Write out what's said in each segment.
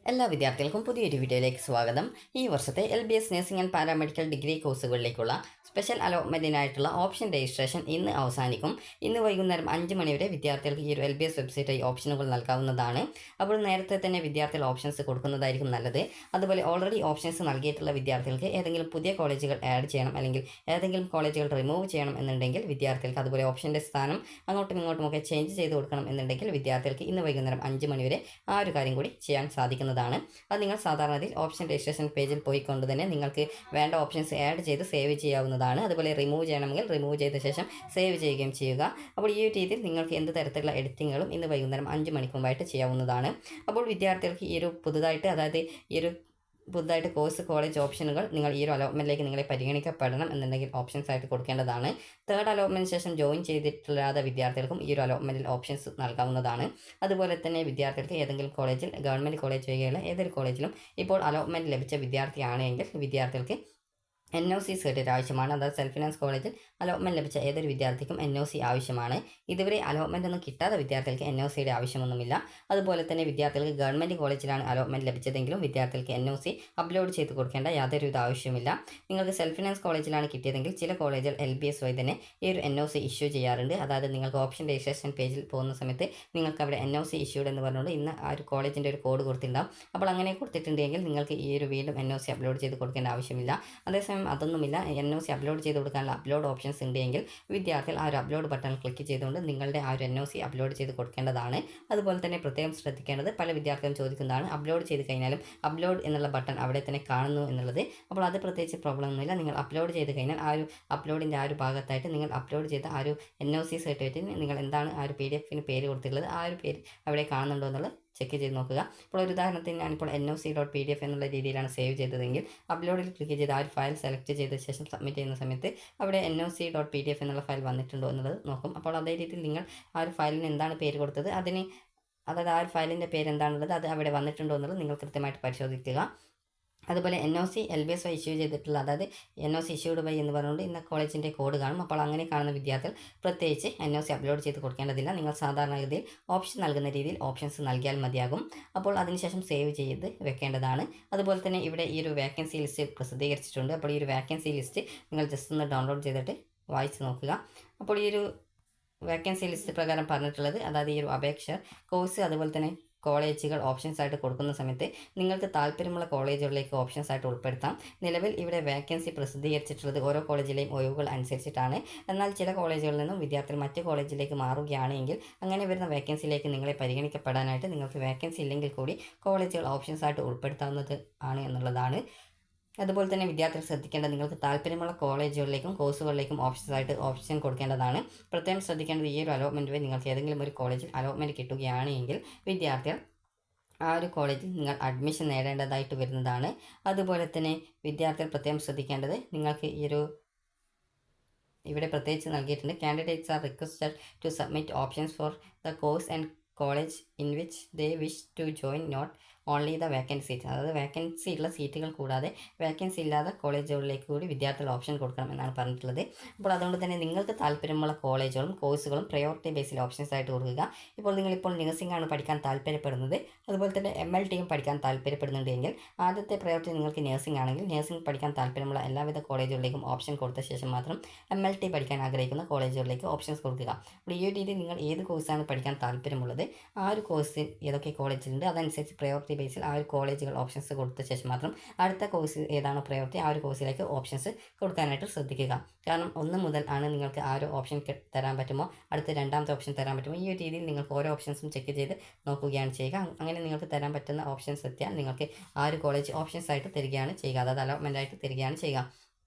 എല്ലാ വിദ്യാർത്ഥികൾക്കും പുതിയൊരു വീഡിയോയിലേക്ക് സ്വാഗതം. ഈ വർഷത്തെ LBS nursing and paramedical degree കോഴ്സുകളിലേക്കുള്ള സ്പെഷ്യൽ അലോട്ട്മെൻറ്റിനായിട്ടുള്ള ഓപ്ഷൻ രജിസ്ട്രേഷൻ ഇന്ന് അവസാനിക്കും. ഇന്ന് വൈകുന്നേരം 5 മണി വരെ വിദ്യാർത്ഥികൾക്ക് ഈ ഒരു LBS വെബ്സൈറ്റായി ഓപ്ഷനുകൾ നൽകാവുന്നതാണ്. അപ്പോൾ നേരത്തെ തന്നെ വിദ്യാർത്ഥികൾ ഓപ്ഷൻസ് കൊടുക്കുന്നതായിരിക്കും നല്ലത്. അതുപോലെ ഓൾറെഡി ഓപ്ഷൻസ് നൽകിയിട്ടുള്ള വിദ്യാർത്ഥികൾക്ക് ഏതെങ്കിലും പുതിയ കോളേജുകൾ ആഡ് ചെയ്യണം അല്ലെങ്കിൽ ഏതെങ്കിലും കോളേജുകൾ റിമൂവ് ചെയ്യണം എന്നുണ്ടെങ്കിൽ വിദ്യാർത്ഥികൾക്ക് അതുപോലെ ഓപ്ഷൻ്റെ സ്ഥാനം അങ്ങോട്ടും ഇങ്ങോട്ടുമൊക്കെ ചേഞ്ച് ചെയ്ത് കൊടുക്കണം എന്നുണ്ടെങ്കിൽ വിദ്യാർത്ഥികൾക്ക് ഇന്ന് വൈകുന്നേരം 5 മണി വരെ ആ ഒരു കാര്യം കൂടി ചെയ്യാൻ സാധിക്കുന്നതാണ്. അത് നിങ്ങൾ സാധാരണയിൽ ഓപ്ഷൻ രജിസ്ട്രേഷൻ പേജിൽ പോയിക്കൊണ്ട് തന്നെ നിങ്ങൾക്ക് വേണ്ട ഓപ്ഷൻസ് ആഡ് ചെയ്ത് സേവ് ചെയ്യാവുന്നതാണ്. അതുപോലെ റിമൂവ് ചെയ്യണമെങ്കിൽ റിമൂവ് ചെയ്ത ശേഷം സേവ് ചെയ്യുകയും ചെയ്യുക. അപ്പോൾ ഈ ഒരു രീതിയിൽ നിങ്ങൾക്ക് എന്ത് തരത്തിലുള്ള എഡിറ്റിങ്ങുകളും ഇന്ന് വൈകുന്നേരം 5 മണിക്ക് മുമ്പായിട്ട് ചെയ്യാവുന്നതാണ്. അപ്പോൾ വിദ്യാർത്ഥികൾക്ക് ഈ ഒരു പുതുതായിട്ട് കോഴ്സ് കോളേജ് ഓപ്ഷനുകൾ നിങ്ങൾ ഈ ഒരു അലോട്ട്മെൻറ്റിലേക്ക് നിങ്ങളെ പരിഗണിക്കപ്പെടണം എന്നുണ്ടെങ്കിൽ ഓപ്ഷൻസ് ആയിട്ട് കൊടുക്കേണ്ടതാണ്. തേർഡ് അലോട്ട്മെൻറ്റിന് ശേഷം ജോയിൻ ചെയ്തിട്ടില്ലാത്ത വിദ്യാർത്ഥികൾക്കും ഈ ഒരു അലോട്ട്മെൻറ്റിൽ ഓപ്ഷൻസ് നൽകാവുന്നതാണ്. അതുപോലെ തന്നെ വിദ്യാർത്ഥികൾക്ക് ഏതെങ്കിലും കോളേജിൽ ഗവൺമെൻറ് കോളേജ് വഴിയുള്ള ഏതൊരു കോളേജിലും ഇപ്പോൾ അലോട്ട്മെൻറ്റ് ലഭിച്ച വിദ്യാർത്ഥിയാണെങ്കിൽ വിദ്യാർത്ഥികൾക്ക് NOC സർട്ടിഫിക്കറ്റ് ആവശ്യമാണ്. അതായത് സെൽഫ് ഫിനാൻസ് കോളേജിൽ അലോട്ട്മെൻറ്റ് ലഭിച്ച ഏതൊരു വിദ്യാർത്ഥിക്കും NOC ആവശ്യമാണ്. ഇതുവരെ അലോട്ട്മെൻറ്റ് ഒന്നും കിട്ടാത്ത വിദ്യാർത്ഥികൾക്ക് NOCയുടെ ആവശ്യമൊന്നുമില്ല. അതുപോലെ തന്നെ വിദ്യാർത്ഥികൾക്ക് ഗവൺമെൻറ് കോളേജിലാണ് അലോട്ട്മെൻറ്റ് ലഭിച്ചതെങ്കിലും വിദ്യാർത്ഥികൾക്ക് NOC അപ്ലോഡ് ചെയ്ത് കൊടുക്കേണ്ട യാതൊരുവിധ ആവശ്യമില്ല. നിങ്ങൾക്ക് സെൽഫ് ഫിനാൻസ് കോളേജിലാണ് കിട്ടിയതെങ്കിൽ ചില കോളേജുകൾ LBS വഴി തന്നെ ഈ ഒരു NOC ഇഷ്യൂ ചെയ്യാറുണ്ട്. അതായത് നിങ്ങൾക്ക് ഓപ്ഷൻ രജിസ്ട്രേഷൻ പേജിൽ പോകുന്ന സമയത്ത് നിങ്ങൾക്ക് അവിടെ NOC ഇഷ്യൂഡ് എന്ന് പറഞ്ഞുകൊണ്ട് ഇന്ന് ആ ഒരു കോളേജിൻ്റെ ഒരു കോഡ് കൊടുത്തിട്ടുണ്ടാവും. അപ്പോൾ അങ്ങനെ കൊടുത്തിട്ടുണ്ടെങ്കിൽ നിങ്ങൾക്ക് ഈ ഒരു വീണ്ടും NOC അപ്ലോഡ് ചെയ്ത് കൊടുക്കേണ്ട ആവശ്യമില്ല. അതേസമയം അതൊന്നുമില്ല. NOC അപ്ലോഡ് ചെയ്ത് കൊടുക്കാനുള്ള അപ്ലോഡ് ഓപ്ഷൻസ് ഉണ്ടെങ്കിൽ വിദ്യാർത്ഥികൾ ആ ഒരു അപ്ലോഡ് ബട്ടൺ ക്ലിക്ക് ചെയ്തുകൊണ്ട് നിങ്ങളുടെ ആ ഒരു NOC അപ്ലോഡ് ചെയ്ത് കൊടുക്കേണ്ടതാണ്. അതുപോലെ തന്നെ പ്രത്യേകം ശ്രദ്ധിക്കേണ്ടത് പല വിദ്യാർത്ഥികളും ചോദിക്കുന്നതാണ് അപ്ലോഡ് ചെയ്ത് കഴിഞ്ഞാലും അപ്ലോഡ് എന്നുള്ള ബട്ടൺ അവിടെ തന്നെ കാണുന്നു എന്നുള്ളത്. അപ്പോൾ അത് പ്രത്യേകിച്ച് പ്രോബ്ലം ഒന്നുമില്ല. നിങ്ങൾ അപ്ലോഡ് ചെയ്ത് കഴിഞ്ഞാൽ ആ ഒരു അപ്ലോഡിൻ്റെ ആ ഒരു ഭാഗത്തായിട്ട് നിങ്ങൾ അപ്ലോഡ് ചെയ്ത ആ ഒരു NOC സർട്ടിഫിക്കറ്റിന് നിങ്ങൾ എന്താണ് ആ ഒരു PDF പേര് കൊടുത്തിട്ടുള്ളത് ആ ഒരു പേര് അവിടെ കാണുന്നുണ്ടോ എന്നുള്ളത് ചെക്ക് ചെയ്ത് നോക്കുക. ഇപ്പോൾ ഒരു ഉദാഹരണത്തിന് ഞാനിപ്പോൾ NOC.PDF എന്നുള്ള രീതിയിലാണ് സേവ് ചെയ്തതെങ്കിൽ അപ്ലോഡിൽ ക്ലിക്ക് ചെയ്ത് ആ ഒരു ഫയൽ സെലക്ട് ചെയ്ത ശേഷം സബ്മിറ്റ് ചെയ്യുന്ന സമയത്ത് അവിടെ NOC.PDF എന്നുള്ള ഫയൽ വന്നിട്ടുണ്ടോ എന്നുള്ളത് നോക്കും. അപ്പോൾ അതേ രീതിയിൽ നിങ്ങൾ ആ ഒരു ഫയലിന് എന്താണ് പേര് കൊടുത്തത് അതായത് ആ ഒരു ഫയലിൻ്റെ പേര് എന്താണുള്ളത് അത് അവിടെ വന്നിട്ടുണ്ടോ എന്നുള്ളത് നിങ്ങൾ കൃത്യമായിട്ട് പരിശോധിക്കുക. അതുപോലെ NOC LBS വഴി ഇഷ്യൂ ചെയ്തിട്ടുള്ള അതായത് NOC ഇഷ്യൂഡ് ബൈ എന്ന് പറഞ്ഞുകൊണ്ട് ഇന്ന കോളേജിൻ്റെ കോഡ് കാണും. അപ്പോൾ അങ്ങനെ കാണുന്ന വിദ്യാർത്ഥികൾ പ്രത്യേകിച്ച് NOC അപ്ലോഡ് ചെയ്ത് കൊടുക്കേണ്ടതില്ല. നിങ്ങൾ സാധാരണഗതിയിൽ ഓപ്ഷൻ നൽകുന്ന രീതിയിൽ ഓപ്ഷൻസ് നൽകിയാൽ മതിയാകും. അപ്പോൾ അതിനുശേഷം സേവ് ചെയ്ത് വെക്കേണ്ടതാണ്. അതുപോലെ തന്നെ ഇവിടെ ഈ ഒരു വേക്കൻസി ലിസ്റ്റ് പ്രസിദ്ധീകരിച്ചിട്ടുണ്ട്. അപ്പോൾ ഈ ഒരു വേക്കൻസി ലിസ്റ്റ് നിങ്ങൾ ജസ്റ്റ് ഒന്ന് ഡൗൺലോഡ് ചെയ്തിട്ട് വായിച്ച് നോക്കുക. അപ്പോൾ ഈ ഒരു വേക്കൻസി ലിസ്റ്റ് പ്രകാരം പറഞ്ഞിട്ടുള്ളത് അതായത് ഈ ഒരു അപേക്ഷ കോഴ്സ് അതുപോലെ തന്നെ കോളേജുകൾ ഓപ്ഷൻസ് ആയിട്ട് കൊടുക്കുന്ന സമയത്ത് നിങ്ങൾക്ക് താല്പര്യമുള്ള കോളേജുകളിലേക്ക് ഓപ്ഷൻസ് ആയിട്ട് ഉൾപ്പെടുത്താം. നിലവിൽ ഇവിടെ വേക്കൻസി പ്രസിദ്ധീകരിച്ചിട്ടുള്ളത് ഓരോ കോളേജിലെയും ഒഴിവുകൾ അനുസരിച്ചിട്ടാണ്. എന്നാൽ ചില കോളേജുകളിൽ നിന്നും വിദ്യാർത്ഥികൾ മറ്റ് കോളേജിലേക്ക് മാറുകയാണെങ്കിൽ അങ്ങനെ വരുന്ന വേക്കൻസിയിലേക്ക് നിങ്ങളെ പരിഗണിക്കപ്പെടാനായിട്ട് നിങ്ങൾക്ക് വേക്കൻസി ഇല്ലെങ്കിൽ കൂടി കോളേജുകൾ ഓപ്ഷൻസ് ആയിട്ട് ഉൾപ്പെടുത്താവുന്നത് ആണ് എന്നുള്ളതാണ്. അതുപോലെ തന്നെ വിദ്യാർത്ഥികൾ ശ്രദ്ധിക്കേണ്ടത് നിങ്ങൾക്ക് താല്പര്യമുള്ള കോളേജുകളിലേക്കും കോഴ്സുകളിലേക്കും ഓപ്ഷൻ കൊടുക്കേണ്ടതാണ്. പ്രത്യേകം ശ്രദ്ധിക്കേണ്ടത് ഈ ഒരു അലോട്ട്മെൻറ്റ് വഴി നിങ്ങൾക്ക് ഏതെങ്കിലും ഒരു കോളേജിൽ അലോട്ട്മെൻറ്റ് കിട്ടുകയാണെങ്കിൽ വിദ്യാർത്ഥികൾ ആ ഒരു കോളേജിൽ നിങ്ങൾ അഡ്മിഷൻ നേടേണ്ടതായിട്ട് വരുന്നതാണ്. അതുപോലെ തന്നെ വിദ്യാർത്ഥികൾ പ്രത്യേകം ശ്രദ്ധിക്കേണ്ടത് നിങ്ങൾക്ക് ഇവിടെ പ്രത്യേകിച്ച് നൽകിയിട്ടുണ്ട്. Candidates are requested to submit options for the course and college in which they wish to join not only the vacancy seat. അതായത് വേക്കൻസി ഉള്ള സീറ്റുകൾ കൂടാതെ വേക്കൻസി ഇല്ലാത്ത കോളേജുകളിലേക്ക് കൂടി വിദ്യാർത്ഥികൾ ഓപ്ഷൻ കൊടുക്കണം എന്നാണ് പറഞ്ഞിട്ടുള്ളത്. അപ്പോൾ അതുകൊണ്ട് തന്നെ നിങ്ങൾക്ക് താല്പര്യമുള്ള കോളേജുകളും കോഴ്സുകളും പ്രയോറിറ്റി ബേസിൽ ഓപ്ഷൻസ് ആയിട്ട് കൊടുക്കുക. നിങ്ങളിപ്പോൾ നഴ്സിംഗ് ആണ് പഠിക്കാൻ താല്പര്യപ്പെടുന്നത് അതുപോലെ തന്നെ MLTയും പഠിക്കാൻ താല്പര്യപ്പെടുന്നുണ്ടെങ്കിൽ ആദ്യത്തെ പ്രയോറിറ്റി നിങ്ങൾക്ക് നഴ്സിംഗ് ആണെങ്കിൽ നഴ്സിംഗ് പഠിക്കാൻ താല്പര്യമുള്ള എല്ലാവിധ കോളേജുകളിലേക്കും ഓപ്ഷൻ കൊടുത്ത ശേഷം മാത്രം MLT പഠിക്കാൻ ആഗ്രഹിക്കുന്ന കോളേജുകളിലേക്ക് ഓപ്ഷൻസ് കൊടുക്കുക. അപ്പോൾ ഈ ഒരു രീതിയിൽ നിങ്ങൾ ഏത് കോഴ്സാണ് പഠിക്കാൻ താല്പര്യമുള്ളത് ആ ഒരു കോഴ്സ് ഏതൊക്കെ കോളേജിലുണ്ട് അതനുസരിച്ച് പ്രയോറിറ്റി ബേസിൽ ആ ഒരു കോളേജുകൾ ഓപ്ഷൻസ് കൊടുത്ത ശേഷം മാത്രം അടുത്ത കോഴ്സ് ഏതാണോ പ്രയോറിറ്റി ആ ഒരു കോഴ്സിലേക്ക് ഓപ്ഷൻസ് കൊടുക്കാനായിട്ട് ശ്രദ്ധിക്കുക. കാരണം 1 മുതൽ ആണ് നിങ്ങൾക്ക് ആ ഒരു ഓപ്ഷൻ തരാൻ പറ്റുമോ അടുത്ത രണ്ടാമത്തെ ഓപ്ഷൻ തരാൻ പറ്റുമോ ഈ ഒരു രീതിയിൽ നിങ്ങൾക്ക് ഓരോ ഓപ്ഷൻസും ചെക്ക് ചെയ്ത് നോക്കുകയാണ് ചെയ്യുക. അങ്ങനെ നിങ്ങൾക്ക് തരാൻ പറ്റുന്ന ഓപ്ഷൻസ് എത്തിയാൽ നിങ്ങൾക്ക് ആ ഒരു കോളേജ് ഓപ്ഷൻസ് ആയിട്ട് തരികയാണ് ചെയ്യുക. അതായത് അലോട്ട്മെൻ്റ് ആയിട്ട് തരികയാണ് ചെയ്യുക.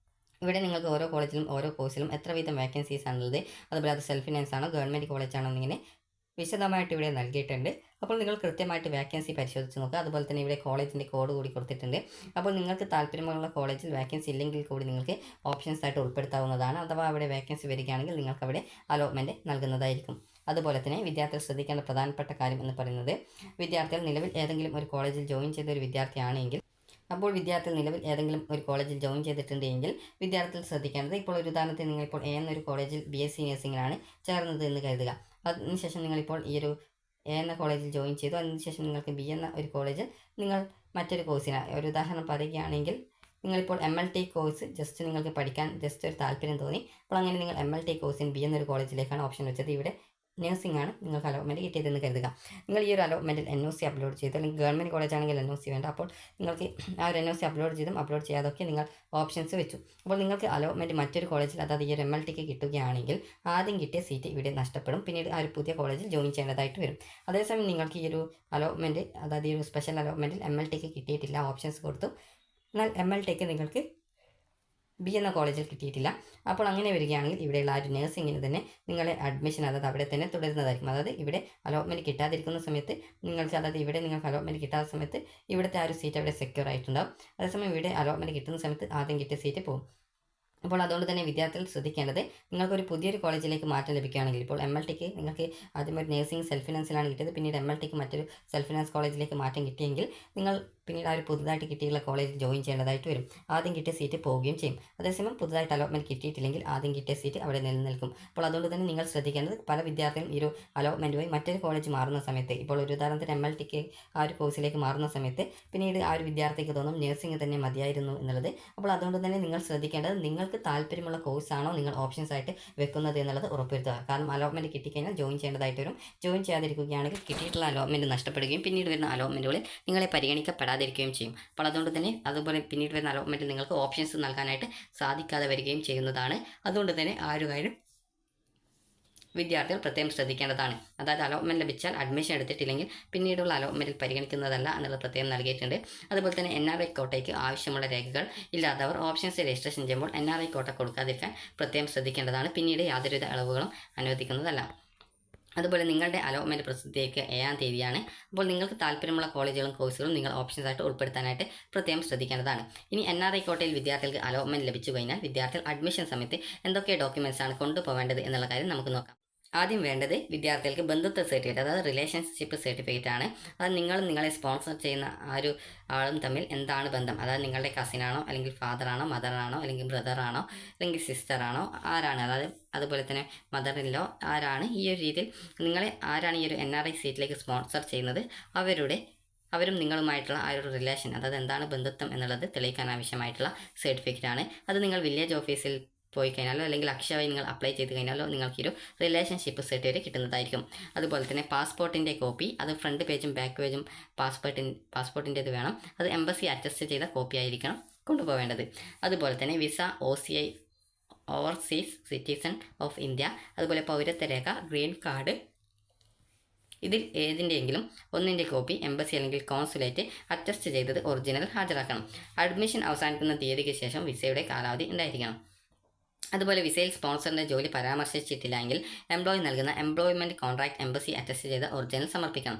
ഇവിടെ നിങ്ങൾക്ക് ഓരോ കോളേജിലും ഓരോ കോഴ്സിലും എത്ര വീതം വേക്കൻസീസ് ആണുള്ളത് അതുപോലെ അത് സെൽഫ് ഫിനാൻസ് ആണോ ഗവൺമെൻറ് കോളേജാണോ എന്നിങ്ങനെ വിശദമായിട്ട് ഇവിടെ നൽകിയിട്ടുണ്ട്. അപ്പോൾ നിങ്ങൾ കൃത്യമായിട്ട് വേക്കൻസി പരിശോധിച്ച് നോക്കുക. അതുപോലെ തന്നെ ഇവിടെ കോളേജിൻ്റെ കോഡ് കൂടി കൊടുത്തിട്ടുണ്ട്. അപ്പോൾ നിങ്ങൾക്ക് താല്പര്യമുള്ള കോളേജിൽ വേക്കൻസി ഇല്ലെങ്കിൽ കൂടി നിങ്ങൾക്ക് ഓപ്ഷൻസ് ആയിട്ട് ഉൾപ്പെടുത്താവുന്നതാണ്. അഥവാ അവിടെ വേക്കൻസി വരികയാണെങ്കിൽ നിങ്ങൾക്ക് അവിടെ അലോട്ട്മെൻറ്റ് നൽകുന്നതായിരിക്കും. അതുപോലെ തന്നെ വിദ്യാർത്ഥികൾ ശ്രദ്ധിക്കേണ്ട പ്രധാനപ്പെട്ട കാര്യം എന്ന് പറയുന്നത് വിദ്യാർത്ഥികൾ നിലവിൽ ഏതെങ്കിലും ഒരു കോളേജിൽ ജോയിൻ ചെയ്ത ഒരു വിദ്യാർത്ഥിയാണെങ്കിൽ അപ്പോൾ വിദ്യാർത്ഥികൾ നിലവിൽ ഏതെങ്കിലും ഒരു കോളേജിൽ ജോയിൻ ചെയ്തിട്ടുണ്ടെങ്കിൽ വിദ്യാർത്ഥികൾ ശ്രദ്ധിക്കേണ്ടത് ഇപ്പോൾ ഒരു ഉദാഹരണത്തിന് നിങ്ങളിപ്പോൾ എന്നൊരു കോളേജിൽ BSc നഴ്സിംഗിലാണ് ചേർന്നത് എന്ന് കരുതുക. അതിനുശേഷം നിങ്ങളിപ്പോൾ ഈ ഒരു എ എന്ന കോളേജിൽ ജോയിൻ ചെയ്തു. അതിനുശേഷം നിങ്ങൾക്ക് ബി എന്ന ഒരു കോളേജിൽ നിങ്ങൾ മറ്റൊരു കോഴ്സിന്, ഒരു ഉദാഹരണം പറയുകയാണെങ്കിൽ നിങ്ങളിപ്പോൾ MLT കോഴ്സ് ജസ്റ്റ് നിങ്ങൾക്ക് പഠിക്കാൻ ജസ്റ്റ് ഒരു താല്പര്യം തോന്നി. അപ്പോൾ അങ്ങനെ നിങ്ങൾ MLT കോഴ്സിന് ബി എന്നൊരു കോളേജിലേക്കാണ് ഓപ്ഷൻ വെച്ചത്. ഇവിടെ നഴ്സിംഗ് ആണ് നിങ്ങൾക്ക് അലോട്ട്മെൻറ്റ് കിട്ടിയതെന്ന് കരുതുക. നിങ്ങൾ ഈ ഒരു അലോട്ട്മെൻറ്റിൽ NOC അപ്ലോഡ് ചെയ്തു, അല്ലെങ്കിൽ ഗവൺമെൻറ് കോളേജ് ആണെങ്കിൽ NOC വേണ്ട. അപ്പോൾ നിങ്ങൾക്ക് ആ ഒരു NOC അപ്ലോഡ് ചെയ്തും അപ്ലോഡ് ചെയ്യാതൊക്കെ നിങ്ങൾ ഓപ്ഷൻസ് വെച്ചു. അപ്പോൾ നിങ്ങൾക്ക് അലോട്ട്മെൻറ്റ് മറ്റൊരു കോളേജിൽ, അതായത് ഈ ഒരു MLTക്ക് കിട്ടുകയാണെങ്കിൽ ആദ്യം കിട്ടിയ സീറ്റ് ഇവിടെ നഷ്ടപ്പെടും. പിന്നീട് ആ ഒരു പുതിയ കോളേജിൽ ജോയിൻ ചെയ്യേണ്ടതായിട്ട് വരും. അതേസമയം നിങ്ങൾക്ക് ഈ ഒരു അലോട്ട്മെൻറ്റ്, അതായത് ഈ ഒരു സ്പെഷ്യൽ അലോട്ട്മെൻറ്റിൽ MLTക്ക് കിട്ടിയിട്ടില്ല, ഓപ്ഷൻസ് കൊടുത്തു, എന്നാൽ MLTക്ക് നിങ്ങൾക്ക് ബി എന്ന കോളേജിൽ കിട്ടിയിട്ടില്ല. അപ്പോൾ അങ്ങനെ വരികയാണെങ്കിൽ ഇവിടെയുള്ള ആ ഒരു നഴ്സിംഗിന് തന്നെ നിങ്ങളെ അഡ്മിഷൻ, അതായത് അവിടെ തന്നെ തുടരുന്നതായിരിക്കും. അതായത് ഇവിടെ അലോട്ട്മെൻറ്റ് കിട്ടാതിരിക്കുന്ന സമയത്ത് നിങ്ങൾക്ക്, അതായത് ഇവിടെ നിങ്ങൾക്ക് അലോട്ട്മെൻറ്റ് കിട്ടാത്ത സമയത്ത് ഇവിടുത്തെ ആ ഒരു സീറ്റ് അവിടെ സെക്യൂർ ആയിട്ടുണ്ടാവും. അതേസമയം ഇവിടെ അലോട്ട്മെൻറ്റ് കിട്ടുന്ന സമയത്ത് ആദ്യം കിട്ടിയ സീറ്റ് പോകും. അപ്പോൾ അതുകൊണ്ട് തന്നെ വിദ്യാർത്ഥികൾ ശ്രദ്ധിക്കേണ്ടത്, നിങ്ങൾക്കൊരു പുതിയൊരു കോളേജിലേക്ക് മാറ്റം ലഭിക്കുകയാണെങ്കിൽ, ഇപ്പോൾ MLTക്ക് നിങ്ങൾക്ക് ആദ്യം ഒരു നഴ്സിംഗ് സെൽഫ് ഫിനാൻസിലാണ് കിട്ടിയത്, പിന്നീട് MLTക്ക് മറ്റൊരു സെൽഫ് ഫിനാൻസ് കോളേജിലേക്ക് മാറ്റം കിട്ടിയെങ്കിൽ നിങ്ങൾ പിന്നീട് ആ ഒരു പുതുതായിട്ട് കിട്ടിയുള്ള കോളേജിൽ ജോയിൻ ചെയ്യേണ്ടതായിട്ട് വരും. ആദ്യം കിട്ടിയ സീറ്റ് പോവുകയും ചെയ്യും. അതേസമയം പുതുതായിട്ട് അലോട്ട്മെൻറ്റ് കിട്ടിയിട്ടില്ലെങ്കിൽ ആദ്യം കിട്ടിയ സീറ്റ് അവിടെ നിലനിൽക്കും. അപ്പോൾ അതുകൊണ്ട് തന്നെ നിങ്ങൾ ശ്രദ്ധിക്കേണ്ടത്, പല വിദ്യാർത്ഥികളും ഈ ഒരു അലോട്ട്മെൻറ്റ് വഴി മറ്റൊരു കോളേജ് മാറുന്ന സമയത്ത്, ഇപ്പോൾ ഒരു ഉദാഹരണത്തിന് MLTക്ക് ആ ഒരു കോഴ്സിലേക്ക് മാറുന്ന സമയത്ത് പിന്നീട് ആ ഒരു വിദ്യാർത്ഥിക്ക് തോന്നും നഴ്സിംഗ് തന്നെ മതിയായിരുന്നു എന്നുള്ളത്. അപ്പോൾ അതുകൊണ്ട് തന്നെ നിങ്ങൾ ശ്രദ്ധിക്കേണ്ടത്, നിങ്ങൾക്ക് താല്പര്യമുള്ള കോഴ്സാണോ നിങ്ങൾ ഓപ്ഷൻസ് ആയിട്ട് വെക്കുന്നത് എന്നുള്ളത് ഉറപ്പുവരുത്തുക. കാരണം അലോട്ട്മെൻറ്റ് കിട്ടിക്കഴിഞ്ഞാൽ ജോയിൻ ചെയ്യേണ്ടതായിട്ട് വരും. ജോയിൻ ചെയ്യാതിരിക്കുകയാണെങ്കിൽ കിട്ടിയിട്ടുള്ള അലോട്ട്മെൻറ്റ് നഷ്ടപ്പെടുകയും പിന്നീട് വരുന്ന അലോട്ട്മെൻറ്റുകളിൽ നിങ്ങളെ പരിഗണിക്കപ്പെടാതിരിക്കുകയും ചെയ്യും. അപ്പോൾ അതുകൊണ്ട് തന്നെ അതുപോലെ പിന്നീട് വരുന്ന അലോട്ട്മെൻറ്റിൽ നിങ്ങൾക്ക് ഓപ്ഷൻസ് നൽകാനായിട്ട് സാധിക്കാതെ വരികയും ചെയ്യുന്നതാണ്. അതുകൊണ്ട് തന്നെ ആ ഒരു കാര്യം വിദ്യാർത്ഥികൾ പ്രത്യേകം ശ്രദ്ധിക്കേണ്ടതാണ്. അതായത് അലോട്ട്മെൻറ്റ് ലഭിച്ചാൽ അഡ്മിഷൻ എടുത്തിട്ടില്ലെങ്കിൽ പിന്നീടുള്ള അലോട്ട്മെൻറ്റിൽ പരിഗണിക്കുന്നതല്ല എന്നുള്ളത് പ്രത്യേകം നൽകിയിട്ടുണ്ട്. അതുപോലെ തന്നെ NRI കോട്ടയ്ക്ക് ആവശ്യമുള്ള രേഖകൾ ഇല്ലാത്തവർ ഓപ്ഷൻസ് രജിസ്ട്രേഷൻ ചെയ്യുമ്പോൾ NRI കോട്ട കൊടുക്കാതിരിക്കാൻ പ്രത്യേകം ശ്രദ്ധിക്കേണ്ടതാണ്. പിന്നീട് യാതൊരുവിധ ഇളവുകളും അനുവദിക്കുന്നതല്ല. അതുപോലെ നിങ്ങളുടെ അലോട്ട്മെൻറ്റ് പ്രസിദ്ധീകരിക്കുക 7-ാം തീയതിയാണ്. അപ്പോൾ നിങ്ങൾക്ക് താല്പര്യമുള്ള കോളേജുകളും കോഴ്സുകളും നിങ്ങൾ ഓപ്ഷൻസ് ആയിട്ട് ഉൾപ്പെടുത്താനായിട്ട് പ്രത്യേകം ശ്രദ്ധിക്കേണ്ടതാണ്. ഇനി NRI കോട്ടയിൽ വിദ്യാർത്ഥികൾക്ക് അലോട്ട്മെൻറ്റ് ലഭിച്ചു കഴിഞ്ഞാൽ വിദ്യാർത്ഥികൾ അഡ്മിഷൻ സമയത്ത് എന്തൊക്കെ ഡോക്യുമെൻറ്റ്സ് ആണ് കൊണ്ടുപോകേണ്ടത് എന്നുള്ള കാര്യം നമുക്ക് നോക്കാം. ആദ്യം വേണ്ടത് വിദ്യാർത്ഥികൾക്ക് ബന്ധുത്വ സർട്ടിഫിക്കറ്റ്, അതായത് റിലേഷൻഷിപ്പ് സർട്ടിഫിക്കറ്റ് ആണ്. അത് നിങ്ങളും നിങ്ങളെ സ്പോൺസർ ചെയ്യുന്ന ആ ഒരു ആളും തമ്മിൽ എന്താണ് ബന്ധം, അതായത് നിങ്ങളുടെ കസിനാണോ, അല്ലെങ്കിൽ ഫാദറാണോ, മദറാണോ, അല്ലെങ്കിൽ ബ്രദറാണോ, അല്ലെങ്കിൽ സിസ്റ്ററാണോ, ആരാണ്, അതായത് അതുപോലെ തന്നെ മദറിലോ ആരാണ്, ഈ ഒരു രീതിയിൽ നിങ്ങളെ ആരാണ് ഈ ഒരു NRI സീറ്റിലേക്ക് സ്പോൺസർ ചെയ്യുന്നത്, അവരും നിങ്ങളുമായിട്ടുള്ള ആ ഒരു റിലേഷൻ, അതായത് എന്താണ് ബന്ധുത്വം എന്നുള്ളത് തെളിയിക്കാൻ ആവശ്യമായിട്ടുള്ള സർട്ടിഫിക്കറ്റ് ആണ്. അത് നിങ്ങൾ വില്ലേജ് ഓഫീസിൽ പോയി കഴിഞ്ഞാലോ അല്ലെങ്കിൽ അക്ഷയ വഴി നിങ്ങൾ അപ്ലൈ ചെയ്ത് കഴിഞ്ഞാലോ നിങ്ങൾക്കൊരു റിലേഷൻഷിപ്പ് സർട്ടിഫിക്കറ്റ് കിട്ടുന്നതായിരിക്കും. അതുപോലെ തന്നെ പാസ്പോർട്ടിൻ്റെ കോപ്പി, അത് ഫ്രണ്ട് പേജും ബാക്ക് പേജും പാസ്പോർട്ടിൻ്റേത് വേണം. അത് എംബസി അറ്റസ്റ്റ് ചെയ്ത കോപ്പി ആയിരിക്കണം കൊണ്ടുപോകേണ്ടത്. അതുപോലെ തന്നെ visa, OCI overseas citizen of India, അതുപോലെ പൗരത്വ രേഖ, ഗ്രീൻ കാർഡ്, ഇതിൽ ഏതിൻ്റെയെങ്കിലും ഒന്നിൻ്റെ കോപ്പി എംബസി അല്ലെങ്കിൽ കോൺസുലേറ്റ് അറ്റസ്റ്റ് ചെയ്തത് ഒറിജിനൽ ഹാജരാക്കണം. അഡ്മിഷൻ അവസാനിക്കുന്ന തീയതിക്ക് ശേഷം വിസയുടെ കാലാവധി ഉണ്ടായിരിക്കണം. അതുപോലെ വിസയിൽ സ്പോൺസറിൻ്റെ ജോലി പരാമർശിച്ചിട്ടില്ലെങ്കിൽ എംപ്ലോയി നൽകുന്ന എംപ്ലോയ്മെൻറ്റ് കോൺട്രാക്ട് എംബസി അറ്റസ്റ്റ് ചെയ്ത ഒറിജിനൽ സമർപ്പിക്കണം.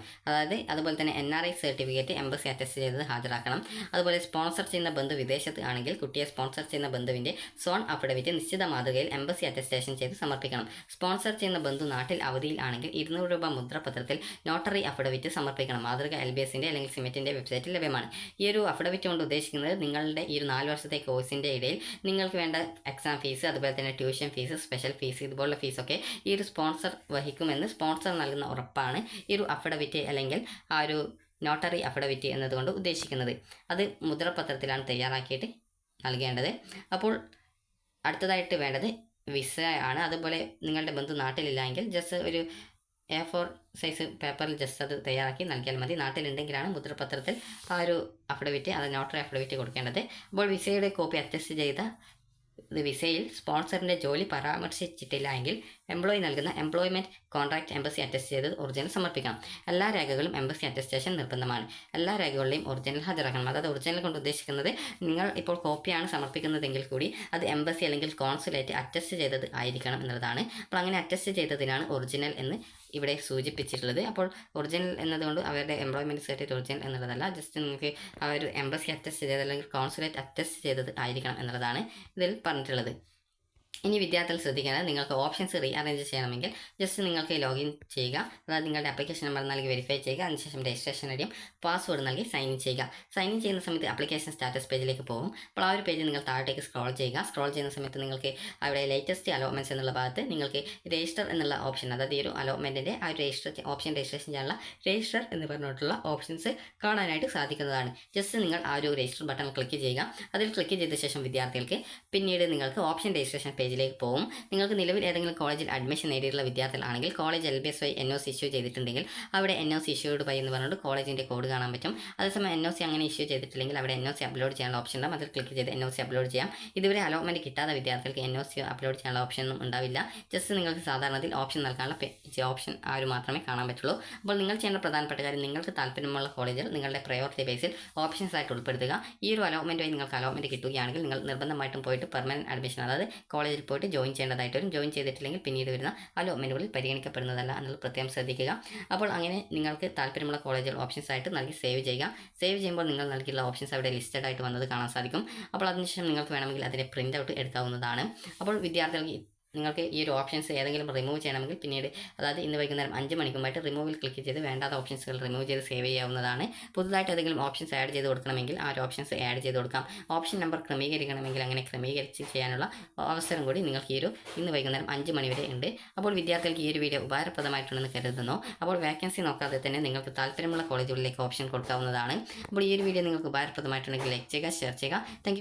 അതുപോലെ തന്നെ NRI സർട്ടിഫിക്കറ്റ് എംബസി അറ്റസ്റ്റ് ചെയ്തത് ഹാജരാക്കണം. അതുപോലെ സ്പോൺസർ ചെയ്യുന്ന ബന്ധു വിദേശത്ത് ആണെങ്കിൽ കുട്ടിയെ സ്പോൺസർ ചെയ്യുന്ന ബന്ധുവിൻ്റെ സോൺ അഫിഡവിറ്റ് നിശ്ചിത മാതൃകയിൽ എംബസി അറ്റസ്റ്റേഷൻ ചെയ്ത് സമർപ്പിക്കണം. സ്പോൺസർ ചെയ്യുന്ന ബന്ധു നാട്ടിൽ അവധിയിൽ ആണെങ്കിൽ 200 രൂപ മുദ്രപത്രത്തിൽ നോട്ടറി അഫിഡവിറ്റ് സമർപ്പിക്കണം. മാതൃക LBSൻ്റെ അല്ലെങ്കിൽ സിമെറ്റിൻ്റെ വെബ്സൈറ്റിൽ ലഭ്യമാണ്. ഈ ഒരു അഫിഡവിറ്റ് കൊണ്ട് ഉദ്ദേശിക്കുന്നത് നിങ്ങളുടെ ഈ ഒരു 4 വർഷത്തെ കോഴ്സിൻ്റെ ഇടയിൽ നിങ്ങൾക്ക് വേണ്ട എക്സാം ഫീസ്, അതുപോലെ തന്നെ ട്യൂഷൻ ഫീസ്, സ്പെഷ്യൽ ഫീസ്, ഇതുപോലുള്ള ഫീസൊക്കെ ഈ ഒരു സ്പോൺസർ വഹിക്കുമെന്ന് സ്പോൺസർ നൽകുന്ന ഉറപ്പാണ് ഈ ഒരു അഫിഡവിറ്റ് അല്ലെങ്കിൽ ആ ഒരു നോട്ടറി അഫിഡവിറ്റ് എന്നതുകൊണ്ട് ഉദ്ദേശിക്കുന്നത്. അത് മുദ്രപത്രത്തിലാണ് തയ്യാറാക്കിയിട്ട് നൽകേണ്ടത്. അപ്പോൾ അടുത്തതായിട്ട് വേണ്ടത് വിസ ആണ്. അതുപോലെ നിങ്ങളുടെ ബന്ധു നാട്ടിലില്ലെങ്കിൽ ജസ്റ്റ് ഒരു A4 സൈസ് പേപ്പറിൽ ജസ്റ്റ് അത് തയ്യാറാക്കി നൽകിയാൽ മതി. നാട്ടിലുണ്ടെങ്കിലാണ് മുദ്രപത്രത്തിൽ ആ ഒരു അഫിഡവിറ്റ്, അത് നോട്ടറി അഫിഡവിറ്റ് കൊടുക്കേണ്ടത്. അപ്പോൾ വിസയുടെ കോപ്പി അറ്റസ്റ്റ് ചെയ്ത വിസയിൽ സ്പോൺസറിൻ്റെ ജോലി പരാമർശിച്ചിട്ടില്ല എങ്കിൽ എംപ്ലോയി നൽകുന്ന എംപ്ലോയ്മെൻറ്റ് കോൺട്രാക്ട് എംബസി അറ്റസ്റ്റ് ചെയ്ത് ഒറിജിനൽ സമർപ്പിക്കണം. എല്ലാ രേഖകളും എംബസി അറ്റസ്റ്റേഷൻ നിർബന്ധമാണ്. എല്ലാ രേഖകളുടെയും ഒറിജിനൽ ഹാജരാക്കണം. അതായത് ഒറിജിനൽ കൊണ്ട് ഉദ്ദേശിക്കുന്നത് നിങ്ങൾ ഇപ്പോൾ കോപ്പിയാണ് സമർപ്പിക്കുന്നതെങ്കിൽ കൂടി അത് എംബസി അല്ലെങ്കിൽ കോൺസുലേറ്റ് അറ്റസ്റ്റ് ചെയ്തത് ആയിരിക്കണം എന്നുള്ളതാണ്. അപ്പോൾ അങ്ങനെ അറ്റസ്റ്റ് ചെയ്തതിനാണ് ഒറിജിനൽ എന്ന് ഇവിടെ സൂചിപ്പിച്ചിട്ടുള്ളത്. അപ്പോൾ ഒറിജിനൽ എന്നതുകൊണ്ട് അവരുടെ എംപ്ലോയ്മെൻറ്റ് സർട്ടിഫിക്കറ്റ് ഒറിജിനൽ എന്നുള്ളതല്ല, ജസ്റ്റ് നിങ്ങൾക്ക് ആ ഒരു എംബസി അറ്റസ്റ്റ് ചെയ്തത് അല്ലെങ്കിൽ കോൺസുലേറ്റ് അറ്റസ്റ്റ് ചെയ്തത് ആയിരിക്കണം എന്നുള്ളതാണ് ഇതിൽ പറഞ്ഞിട്ടുള്ളത്. ഇനി വിദ്യാർത്ഥികൾ ശ്രദ്ധിക്കേണ്ടത് നിങ്ങൾക്ക് ഓപ്ഷൻസ് റീ അറേഞ്ച് ചെയ്യണമെങ്കിൽ ജസ്റ്റ് നിങ്ങൾക്ക് ലോഗിൻ ചെയ്യുക, അതായത് നിങ്ങളുടെ ആപ്ലിക്കേഷൻ നമ്പർ നൽകി വെരിഫൈ ചെയ്യുക, അതിനുശേഷം രജിസ്ട്രേഷൻ ഐഡിയും പാസ്വേഡ് നൽകി സൈൻ ഇൻ ചെയ്യുക. സൈൻ ഇൻ ചെയ്യുന്ന സമയത്ത് ആപ്ലിക്കേഷൻ സ്റ്റാറ്റസ് പേജിലേക്ക് പോകും. അപ്പോൾ ആ ഒരു പേജിൽ നിങ്ങൾ താഴേക്ക് സ്ക്രോൾ ചെയ്യുക. സ്ക്രോൾ ചെയ്യുന്ന സമയത്ത് നിങ്ങൾക്ക് അവിടെ ലേറ്റസ്റ്റ് അലോട്ട്മെൻറ്റ്സ് എന്നുള്ള ഭാഗത്ത് നിങ്ങൾക്ക് രജിസ്റ്റർ എന്നുള്ള ഓപ്ഷൻ, അതായത് ഈ ഒരു അലോട്ട്മെൻറ്റിൻ്റെ ആ ഒരു രജിസ്ട്രേഷൻ ചെയ്യാനുള്ള രജിസ്റ്റർ എന്ന് പറഞ്ഞിട്ടുള്ള ഓപ്ഷൻസ് കാണാനായിട്ട് സാധിക്കുന്നതാണ്. ജസ്റ്റ് നിങ്ങൾ ആ ഒരു രജിസ്റ്റർ ബട്ടൺ ക്ലിക്ക് ചെയ്യുക. അതിൽ ക്ലിക്ക് ചെയ്ത ശേഷം വിദ്യാർത്ഥികൾക്ക് പിന്നീട് നിങ്ങൾക്ക് ഓപ്ഷൻ രജിസ്ട്രേഷൻ പേജിലേക്ക് പോകും. നിങ്ങൾക്ക് നിലവിൽ ഏതെങ്കിലും കോളേജിൽ അഡ്മിഷൻ നേടിയിട്ടുള്ള വിദ്യാർത്ഥികളാണെങ്കിൽ കോളേജ് LBS വഴി NOC ഇഷ്യൂ ചെയ്തിട്ടുണ്ടെങ്കിൽ അവിടെ NOC ഇഷ്യൂഡ് ബൈ എന്ന് പറഞ്ഞിട്ട് കോളേജിൻ്റെ കോഡ് കാണാൻ പറ്റും. അതേസമയം NOC അങ്ങനെ ഇഷ്യൂ ചെയ്തിട്ടില്ലെങ്കിൽ അവിടെ NOC അപ്ലോഡ് ചെയ്യാനുള്ള ഓപ്ഷൻ ഉണ്ടാകും. അതിൽ ക്ലിക്ക് ചെയ്ത് NOC അപ്ലോഡ് ചെയ്യാം. ഇതുവരെ അലോട്ട്മെൻറ്റ് കിട്ടാത്ത വിദ്യാർത്ഥികൾക്ക് NOC അപ്ലോഡ് ചെയ്യാനുള്ള ഓപ്ഷൻ ഒന്നും ഉണ്ടാവില്ല. ജസ്റ്റ് നിങ്ങൾക്ക് സാധാരണത്തിൽ ഓപ്ഷൻ നൽകാനുള്ള ഓപ്ഷൻ ആ ഒരു മാത്രമേ കാണാൻ പറ്റുള്ളൂ. അപ്പോൾ നിങ്ങൾ ചെയ്യേണ്ട പ്രധാനപ്പെട്ട കാര്യം നിങ്ങൾക്ക് താല്പര്യമുള്ള കോളേജിൽ നിങ്ങളുടെ പ്രയോറിറ്റി ബേസിൽ ഓപ്ഷൻസ് ആയിട്ട് ഉൾപ്പെടുത്തുക. ഈ ഒരു അലോട്ട്മെൻറ്റ് വഴി നിങ്ങൾക്ക് അലോട്ട്മെൻറ്റ് കിട്ടുകയാണെങ്കിൽ നിങ്ങൾ നിർബന്ധമായിട്ടും പോയിട്ട് പെർമനൻറ്റ് അഡ്മിഷൻ, അതായത് കോളേജിൽ പോയിട്ട് ജോയിൻ ചെയ്യേണ്ടതായിട്ട് വരും. ജോയിൻ ചെയ്തിട്ടില്ലെങ്കിൽ പിന്നീട് വരുന്ന അലോട്ട്മെൻറ്റുകളിൽ പരിഗണിക്കപ്പെടുന്നതല്ല എന്നുള്ളത് പ്രത്യേകം ശ്രദ്ധിക്കുക. അപ്പോൾ അങ്ങനെ നിങ്ങൾക്ക് താല്പര്യമുള്ള കോളേജുകൾ ഓപ്ഷൻസ് ആയിട്ട് നൽകി സേവ് ചെയ്യുക. സേവ് ചെയ്യുമ്പോൾ നിങ്ങൾ നൽകിയുള്ള ഓപ്ഷൻസ് അവിടെ ലിസ്റ്റഡ് ആയിട്ട് വന്നത് കാണാൻ സാധിക്കും. അപ്പോൾ അതിനുശേഷം നിങ്ങൾക്ക് വേണമെങ്കിൽ അതിൻ്റെ പ്രിൻ്റ് ഔട്ട് എടുക്കാവുന്നതാണ്. അപ്പോൾ വിദ്യാർത്ഥികൾക്ക് നിങ്ങൾക്ക് ഈ ഒരു ഓപ്ഷൻസ് ഏതെങ്കിലും റിമൂവ് ചെയ്യണമെങ്കിൽ പിന്നീട്, അതായത് ഇന്ന് വൈകുന്നേരം 5 മണിക്കുമായിട്ട് റിമൂവിൽ ക്ലിക്ക് ചെയ്ത് വേണ്ടാത്ത ഓപ്ഷൻസുകൾ റിമൂവ് ചെയ്ത് സേവ് ചെയ്യാവുന്നതാണ്. പുതുതായിട്ട് ഏതെങ്കിലും ഓപ്ഷൻസ് ആഡ് ചെയ്ത് കൊടുക്കണമെങ്കിൽ ആ ഒരു ഓപ്ഷൻസ് ആഡ് ചെയ്ത് കൊടുക്കാം. ഓപ്ഷൻ നമ്പർ ക്രമീകരിക്കണമെങ്കിൽ അങ്ങനെ ക്രമീകരിച്ച് ചെയ്യാനുള്ള അവസരം കൂടി നിങ്ങൾക്ക് ഈ ഒരു ഇന്ന് വൈകുന്നേരം 5 മണി വരെ ഉണ്ട്. അപ്പോൾ വിദ്യാർത്ഥികൾക്ക് ഈ ഒരു വീഡിയോ ഉപകാരപ്രദമായിട്ടുണ്ടെന്ന് കരുതുന്നു. അപ്പോൾ വേക്കൻസി നോക്കാതെ തന്നെ നിങ്ങൾക്ക് താല്പര്യമുള്ള കോളേജുകളിലേക്ക് ഓപ്ഷൻ കൊടുക്കാവുന്നതാണ്. അപ്പോൾ ഈ ഒരു വീഡിയോ നിങ്ങൾക്ക് ഉപകാരപ്രദമായിട്ടുണ്ടെങ്കിൽ ലൈക്ക് ചെയ്യുക, ഷെയർ ചെയ്യുക. താങ്ക്